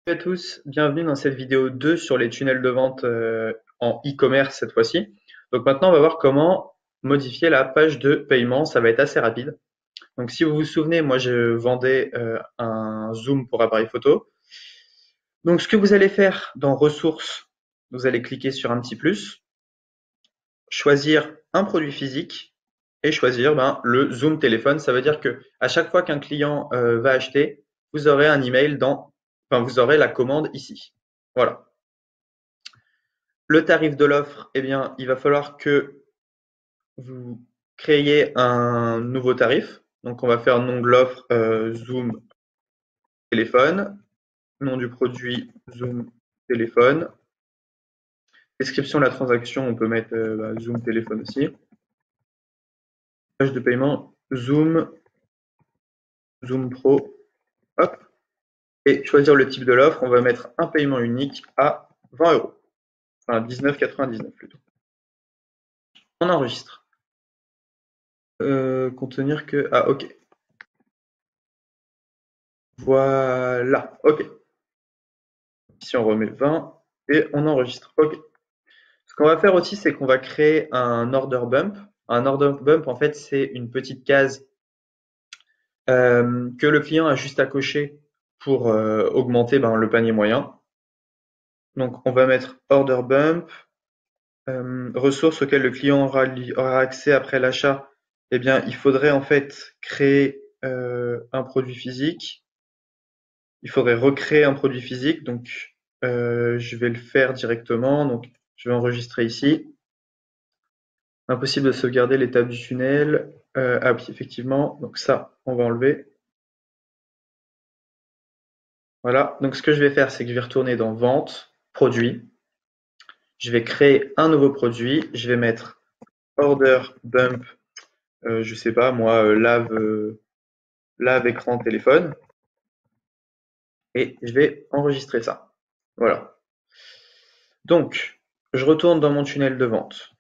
Salut à tous, bienvenue dans cette vidéo 2 sur les tunnels de vente en e-commerce cette fois-ci. Donc maintenant on va voir comment modifier la page de paiement, ça va être assez rapide. Donc si vous vous souvenez, moi je vendais un zoom pour appareil photo. Donc ce que vous allez faire dans ressources, vous allez cliquer sur un petit plus, choisir un produit physique et choisir le zoom téléphone. Ça veut dire que à chaque fois qu'un client va acheter, vous aurez un email vous aurez la commande ici. Voilà. Le tarif de l'offre, eh bien, il va falloir que vous créiez un nouveau tarif. Donc, on va faire nom de l'offre Zoom téléphone, nom du produit Zoom téléphone. Description de la transaction, on peut mettre Zoom téléphone aussi. Page de paiement Zoom, Zoom Pro, hop. Et choisir le type de l'offre, on va mettre un paiement unique à 20 euros. Enfin, 19,99 plutôt. On enregistre. Contenir que. Ah, ok. Voilà, ok. Ici, on remet 20 et on enregistre. OK. Ce qu'on va faire aussi, c'est qu'on va créer un order bump. Un order bump, en fait, c'est une petite case que le client a juste à cocher pour augmenter le panier moyen. Donc, on va mettre order bump, ressources auxquelles le client aura accès après l'achat. Eh bien, il faudrait en fait créer un produit physique. Il faudrait recréer un produit physique. Donc, je vais le faire directement. Donc, je vais enregistrer ici. Impossible de sauvegarder l'étape du tunnel. Ah oui, effectivement. Donc ça, on va enlever. Voilà. Donc ce que je vais faire, c'est que je vais retourner dans Vente, Produit. Je vais créer un nouveau produit. Je vais mettre Order Bump, je sais pas moi, lave écran téléphone. Et je vais enregistrer ça. Voilà. Donc, je retourne dans mon tunnel de vente.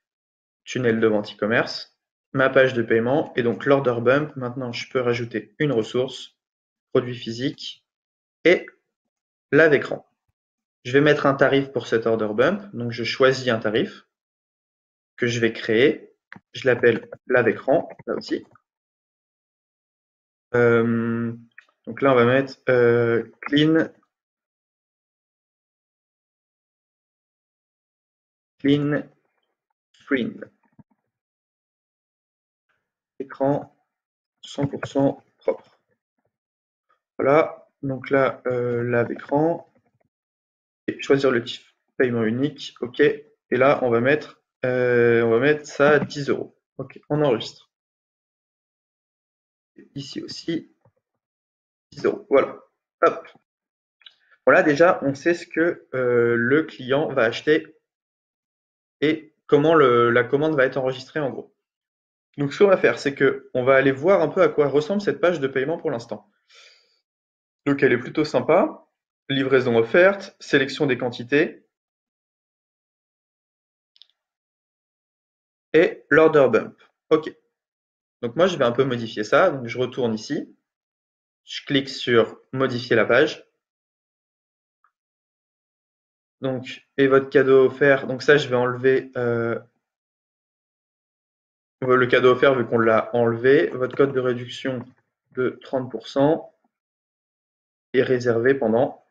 Tunnel de vente e-commerce. Ma page de paiement. Et donc l'Order Bump. Maintenant, je peux rajouter une ressource. Produit physique. Et lave écran. Je vais mettre un tarif pour cet order bump, donc je choisis un tarif que je vais créer. Je l'appelle lave écran, là aussi. Donc là, on va mettre clean screen. Écran 100% propre. Voilà, donc là, lave écran. Et choisir le type paiement unique, ok. Et là, on va mettre ça à 10 euros. Ok, on enregistre. Ici aussi, 10 euros. Voilà. Hop. Voilà, déjà, on sait ce que le client va acheter et comment la commande va être enregistrée en gros. Donc, ce qu'on va faire, c'est que on va aller voir un peu à quoi ressemble cette page de paiement pour l'instant. Donc, elle est plutôt sympa. Livraison offerte, sélection des quantités et l'order bump. OK. Donc, moi, je vais un peu modifier ça. Donc, je retourne ici. Je clique sur modifier la page. Donc, et votre cadeau offert. Donc, ça, je vais enlever le cadeau offert vu qu'on l'a enlevé. Votre code de réduction de 30% est réservé pendant.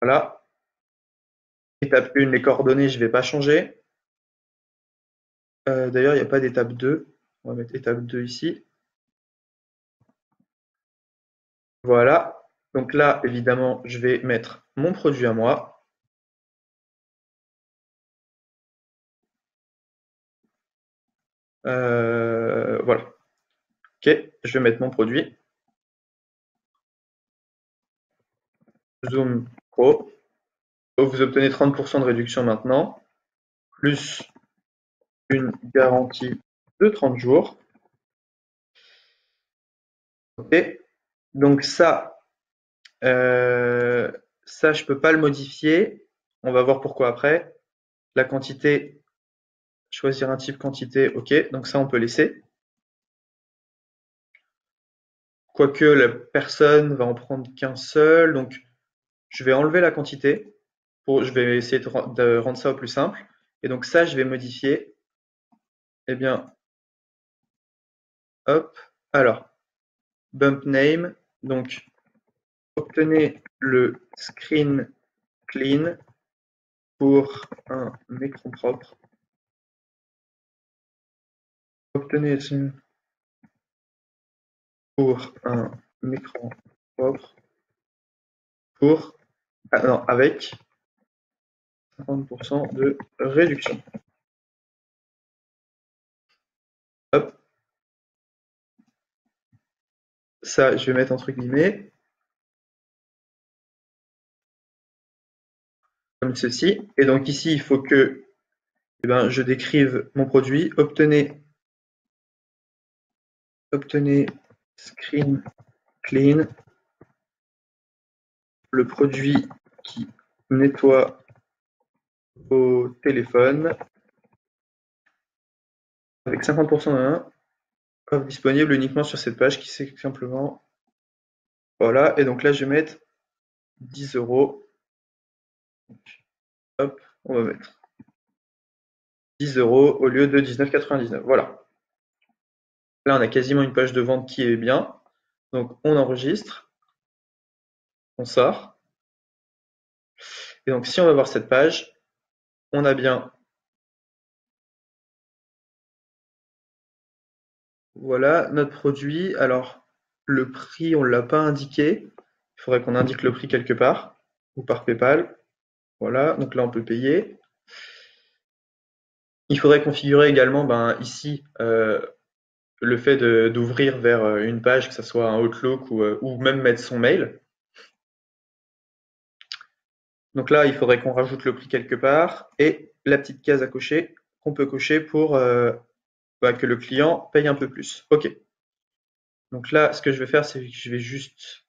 Voilà. Étape 1, les coordonnées, je ne vais pas changer. D'ailleurs, il n'y a pas d'étape 2. On va mettre étape 2 ici. Voilà. Donc là, évidemment, je vais mettre mon produit à moi. Voilà. OK, je vais mettre mon produit. Zoom Pro. Vous obtenez 30% de réduction maintenant, plus une garantie de 30 jours. OK. Donc ça, je peux pas le modifier. On va voir pourquoi après. La quantité, choisir un type quantité, OK. Donc ça, on peut laisser. Quoique la personne va en prendre qu'un seul. Donc Je vais enlever la quantité. Je vais essayer de rendre ça au plus simple. Et donc ça, je vais modifier. Eh bien, hop. Alors, bump name. Donc, obtenez le screen clean pour un écran propre. Obtenez pour un écran propre pour non, avec 50% de réduction. Hop. Ça, je vais mettre entre guillemets comme ceci. Et donc ici, il faut que je décrive mon produit. Obtenez screen clean, le produit qui nettoie au téléphone avec 50% offre disponible uniquement sur cette page qui c'est simplement voilà. Et donc là, je vais mettre 10 €. Hop, on va mettre 10 € au lieu de 19,99 €. Voilà. Là, on a quasiment une page de vente qui est bien. Donc, on enregistre, on sort. Et donc, si on va voir cette page, on a bien, voilà, notre produit. Alors, le prix, on ne l'a pas indiqué. Il faudrait qu'on indique le prix quelque part, ou par PayPal. Voilà, donc là, on peut payer. Il faudrait configurer également, ici, le fait d'ouvrir vers une page, que ce soit un Outlook ou même mettre son mail. Donc là, il faudrait qu'on rajoute le prix quelque part et la petite case à cocher qu'on peut cocher pour que le client paye un peu plus. OK. Donc là, ce que je vais faire, c'est que je vais juste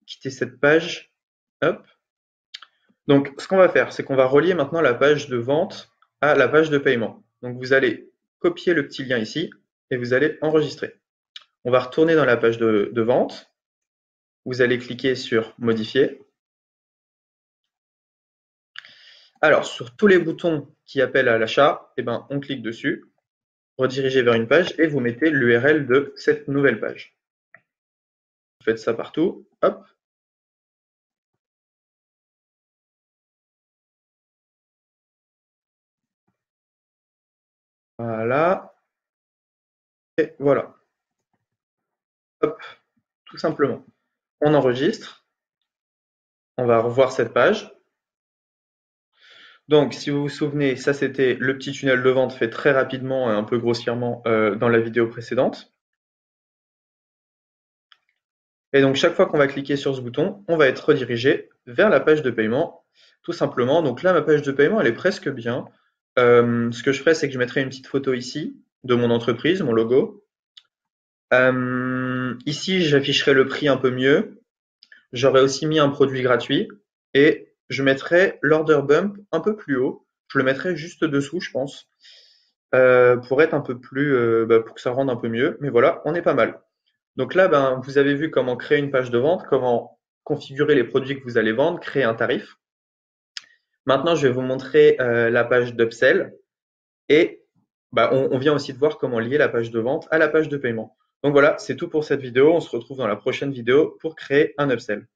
quitter cette page. Hop. Donc, ce qu'on va faire, c'est qu'on va relier maintenant la page de vente à la page de paiement. Donc, vous allez copier le petit lien ici et vous allez enregistrer. On va retourner dans la page de vente. Vous allez cliquer sur modifier. Alors, sur tous les boutons qui appellent à l'achat, on clique dessus, rediriger vers une page et vous mettez l'URL de cette nouvelle page. Vous faites ça partout, hop. Voilà. Et voilà. Hop, tout simplement. On enregistre. On va revoir cette page. Donc, si vous vous souvenez, ça c'était le petit tunnel de vente fait très rapidement et un peu grossièrement dans la vidéo précédente. Et donc, chaque fois qu'on va cliquer sur ce bouton, on va être redirigé vers la page de paiement, tout simplement. Donc là, ma page de paiement, elle est presque bien. Ce que je ferai, c'est que je mettrai une petite photo ici de mon entreprise, mon logo. Ici, j'afficherai le prix un peu mieux. J'aurais aussi mis un produit gratuit et je mettrai l'order bump un peu plus haut. Je le mettrai juste dessous, je pense, pour être un peu plus, pour que ça rende un peu mieux. Mais voilà, on est pas mal. Donc là, vous avez vu comment créer une page de vente, comment configurer les produits que vous allez vendre, créer un tarif. Maintenant, je vais vous montrer la page d'upsell et on vient aussi de voir comment lier la page de vente à la page de paiement. Donc voilà, c'est tout pour cette vidéo. On se retrouve dans la prochaine vidéo pour créer un upsell.